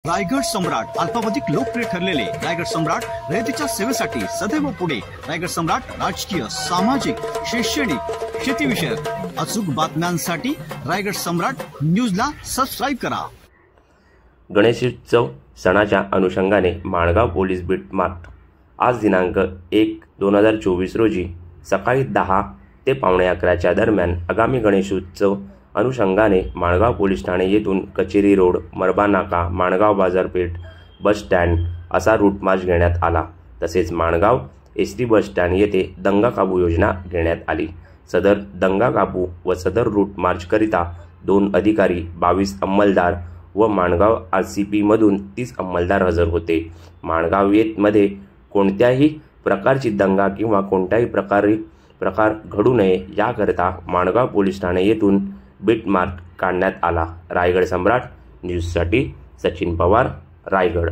रायगड सम्राट अल्पावधीत लोकप्रिय ठरलेले रायगड सम्राट रयतेच्या सेवेसाठी सदैव पुढे। रायगड सम्राट राजकीय, सामाजिक, शैक्षणिक, शेतीविषयक अचूक बातम्यांसाठी रायगड सम्राट न्यूजला सबस्क्राईब करा। गणेशोत्सव सणाच्या अनुषंगाने माणगाव पोलीस बीट मार्फत आज दिनांक 1/2024 रोजी सकाळी 10 ते पावणे 11च्या दरम्यान आगामी गणेशोत्सव अनुषंगाने माणगाव पोलीस ठाणे येथून कचेरी रोड, मरबा नाका, माणगाव बाजारपेठ, बस स्टँड असा रूट मार्च घेण्यात आला। तसेच माणगाव एसटी बस स्टँड येथे दंगा काबू योजना घेण्यात आली। सदर दंगा काबू व सदर रूट मार्च करिता 2 अधिकारी, 22 अंमलदार व माणगाव RCP मधून 30 अंमलदार हजर होते। माणगाव मध्ये कोणत्याही प्रकारची दंगा किंवा कोणत्याही प्रकार घडू नये याकरिता माणगाव पोलीस ठाणे येथून बीट मार्च काढण्यात आला। रायगड सम्राट न्यूजसाठी सचिन पवार, रायगड।